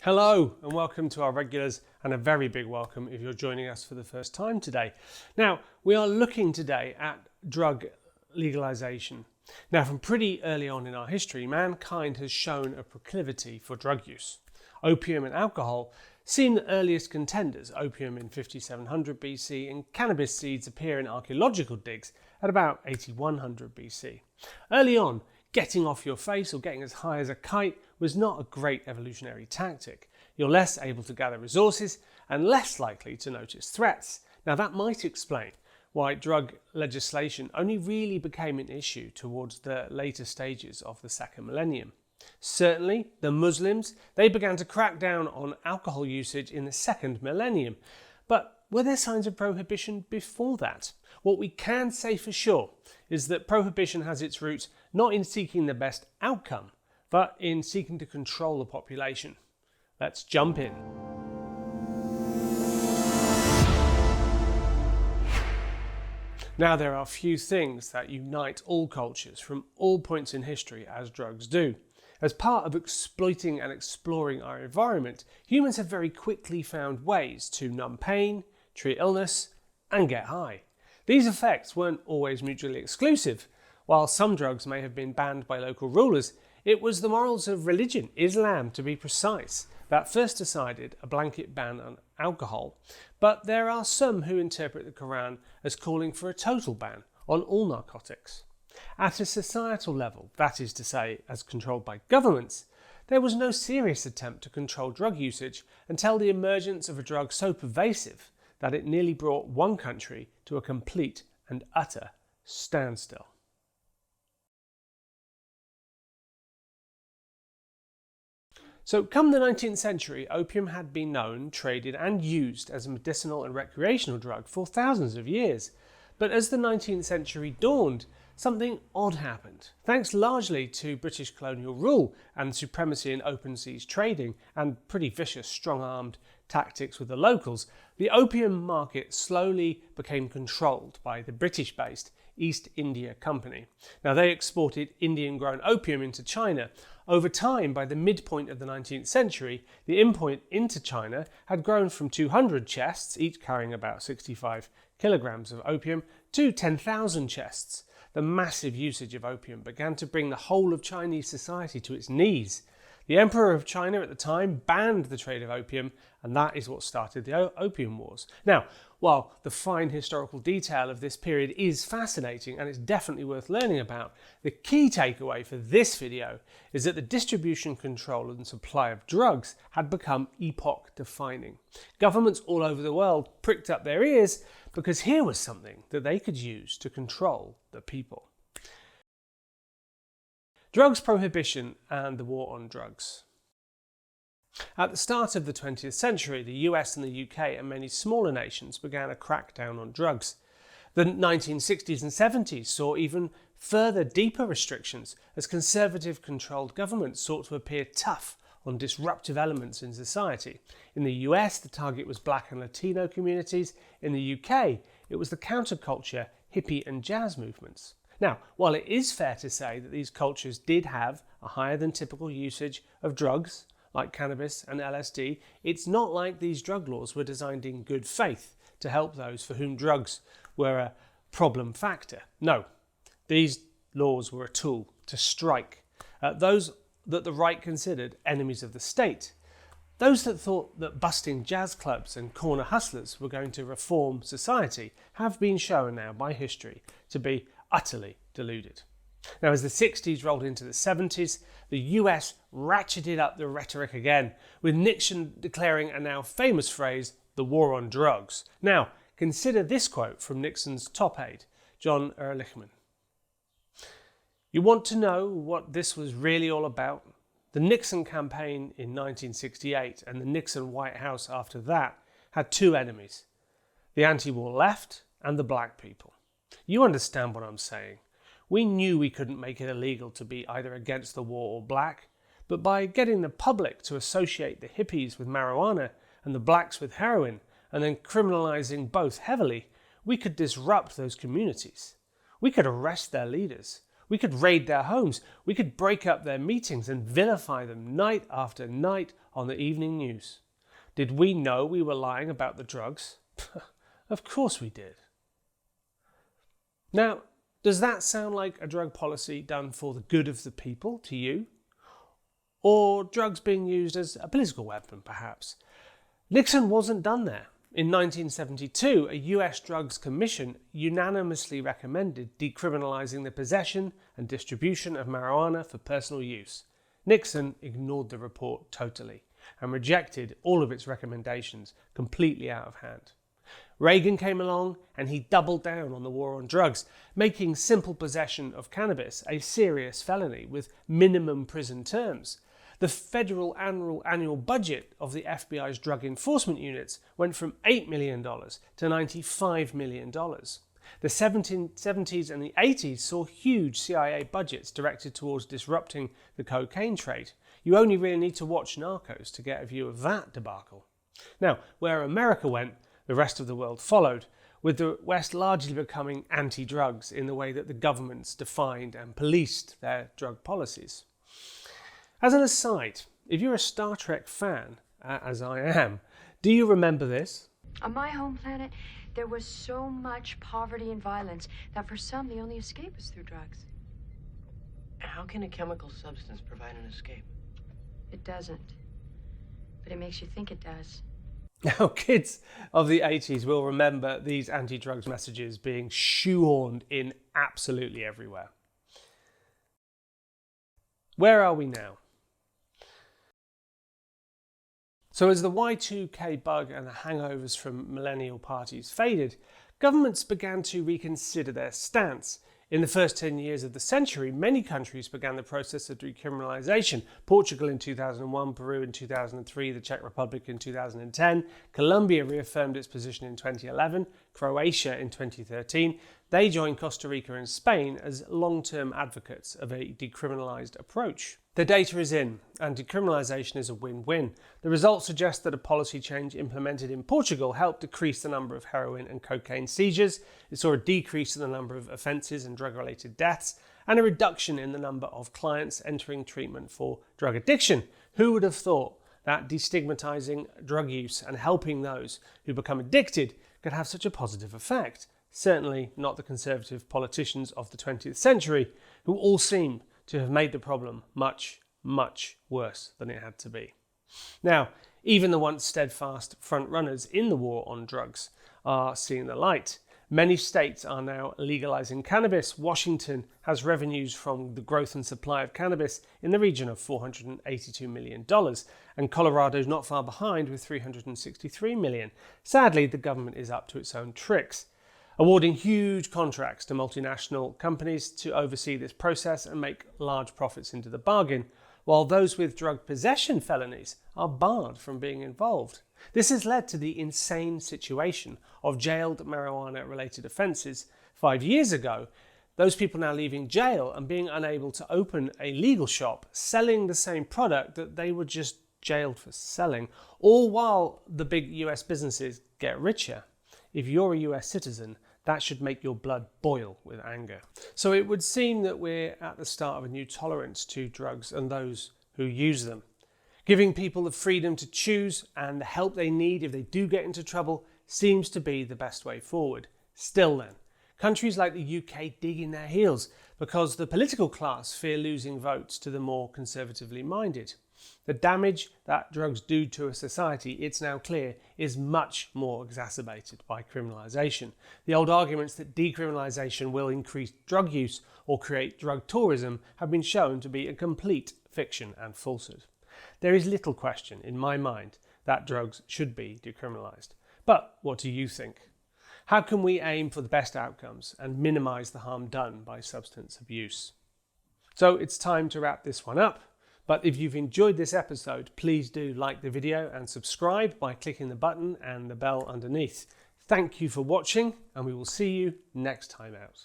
Hello and welcome to our regulars, and a very big welcome if you're joining us for the first time today. Now, we are looking today at drug legalization. Now, from pretty early on in our history, mankind has shown a proclivity for drug use. Opium and alcohol seem the earliest contenders. Opium in 5700 BC and cannabis seeds appear in archaeological digs at about 8100 BC. Early on, getting off your face or getting as high as a kite was not a great evolutionary tactic. You're less able to gather resources and less likely to notice threats. Now that might explain why drug legislation only really became an issue towards the later stages of the second millennium. Certainly, the Muslims, they began to crack down on alcohol usage in the second millennium. But were there signs of prohibition before that? What we can say for sure is that prohibition has its roots not in seeking the best outcome, but in seeking to control the population. Let's jump in. Now, there are few things that unite all cultures from all points in history as drugs do. As part of exploiting and exploring our environment, humans have very quickly found ways to numb pain, treat illness, and get high. These effects weren't always mutually exclusive. While some drugs may have been banned by local rulers, it was the morals of religion, Islam to be precise, that first decided a blanket ban on alcohol. But there are some who interpret the Quran as calling for a total ban on all narcotics. At a societal level, that is to say, as controlled by governments, there was no serious attempt to control drug usage until the emergence of a drug so pervasive that it nearly brought one country to a complete and utter standstill. So come the 19th century, opium had been known, traded and used as a medicinal and recreational drug for thousands of years. But as the 19th century dawned, something odd happened. Thanks largely to British colonial rule and supremacy in open seas trading and pretty vicious strong-armed tactics with the locals, the opium market slowly became controlled by the British-based East India Company. Now, they exported Indian-grown opium into China. Over time, by the midpoint of the 19th century, the import into China had grown from 200 chests, each carrying about 65 kilograms of opium, to 10,000 chests. The massive usage of opium began to bring the whole of Chinese society to its knees. The Emperor of China at the time banned the trade of opium, and that is what started the Opium Wars. Now, while the fine historical detail of this period is fascinating and it's definitely worth learning about, the key takeaway for this video is that the distribution, control and supply of drugs had become epoch-defining. Governments all over the world pricked up their ears because here was something that they could use to control the people. Drugs prohibition and the war on drugs. At the start of the 20th century, the US and the UK and many smaller nations began a crackdown on drugs. The 1960s and 70s saw even further deeper restrictions as conservative controlled governments sought to appear tough on disruptive elements in society. In the US, the target was black and Latino communities. In the UK, it was the counterculture, hippie and jazz movements. Now, while it is fair to say that these cultures did have a higher than typical usage of drugs, like cannabis and LSD, it's not like these drug laws were designed in good faith to help those for whom drugs were a problem factor. No, these laws were a tool to strike at those that the right considered enemies of the state. Those that thought that busting jazz clubs and corner hustlers were going to reform society have been shown now by history to be utterly deluded. Now, as the 60s rolled into the 70s, the US ratcheted up the rhetoric again, with Nixon declaring a now famous phrase, the war on drugs. Now, consider this quote from Nixon's top aide, John Ehrlichman. You want to know what this was really all about? The Nixon campaign in 1968 and the Nixon White House after that had two enemies, the anti-war left and the black people. You understand what I'm saying. We knew we couldn't make it illegal to be either against the war or black, but by getting the public to associate the hippies with marijuana and the blacks with heroin, and then criminalizing both heavily, we could disrupt those communities. We could arrest their leaders. We could raid their homes. We could break up their meetings and vilify them night after night on the evening news. Did we know we were lying about the drugs? Of course we did. Now, does that sound like a drug policy done for the good of the people to you? Or drugs being used as a political weapon, perhaps? Nixon wasn't done there. In 1972, a US Drugs Commission unanimously recommended decriminalizing the possession and distribution of marijuana for personal use. Nixon ignored the report totally and rejected all of its recommendations completely out of hand. Reagan came along and he doubled down on the war on drugs, making simple possession of cannabis a serious felony with minimum prison terms. The federal annual budget of the FBI's drug enforcement units went from $8 million to $95 million. The 70s and the 80s saw huge CIA budgets directed towards disrupting the cocaine trade. You only really need to watch Narcos to get a view of that debacle. Now, where America went, the rest of the world followed, with the West largely becoming anti-drugs in the way that the governments defined and policed their drug policies. As an aside, if you're a Star Trek fan, as I am, do you remember this? On my home planet, there was so much poverty and violence that for some, the only escape is through drugs. How can a chemical substance provide an escape? It doesn't, but it makes you think it does. Now, kids of the 80s will remember these anti-drugs messages being shoehorned in absolutely everywhere. Where are we now? So as the Y2K bug and the hangovers from millennial parties faded, governments began to reconsider their stance. In the first 10 years of the century, many countries began the process of decriminalization. Portugal in 2001, Peru in 2003, the Czech Republic in 2010, Colombia reaffirmed its position in 2011, Croatia in 2013. They joined Costa Rica and Spain as long-term advocates of a decriminalized approach. The data is in, and decriminalization is a win-win. The results suggest that a policy change implemented in Portugal helped decrease the number of heroin and cocaine seizures. It saw a decrease in the number of offences and drug-related deaths, and a reduction in the number of clients entering treatment for drug addiction. Who would have thought that destigmatizing drug use and helping those who become addicted could have such a positive effect? Certainly not the conservative politicians of the 20th century, who all seem to have made the problem much, much worse than it had to be. Now, even the once steadfast front-runners in the war on drugs are seeing the light. Many states are now legalizing cannabis. Washington has revenues from the growth and supply of cannabis in the region of $482 million, and Colorado's not far behind with $363 million. Sadly, the government is up to its own tricks, awarding huge contracts to multinational companies to oversee this process and make large profits into the bargain, while those with drug possession felonies are barred from being involved. This has led to the insane situation of jailed marijuana-related offences 5 years ago. Those people now leaving jail and being unable to open a legal shop selling the same product that they were just jailed for selling, all while the big US businesses get richer. If you're a US citizen, that should make your blood boil with anger. So it would seem that we're at the start of a new tolerance to drugs and those who use them. Giving people the freedom to choose and the help they need if they do get into trouble seems to be the best way forward. Still then, countries like the UK dig in their heels because the political class fear losing votes to the more conservatively minded. The damage that drugs do to a society, it's now clear, is much more exacerbated by criminalisation. The old arguments that decriminalisation will increase drug use or create drug tourism have been shown to be a complete fiction and falsehood. There is little question in my mind that drugs should be decriminalised. But what do you think? How can we aim for the best outcomes and minimise the harm done by substance abuse? So it's time to wrap this one up. But if you've enjoyed this episode, please do like the video and subscribe by clicking the button and the bell underneath. Thank you for watching, and we will see you next time out.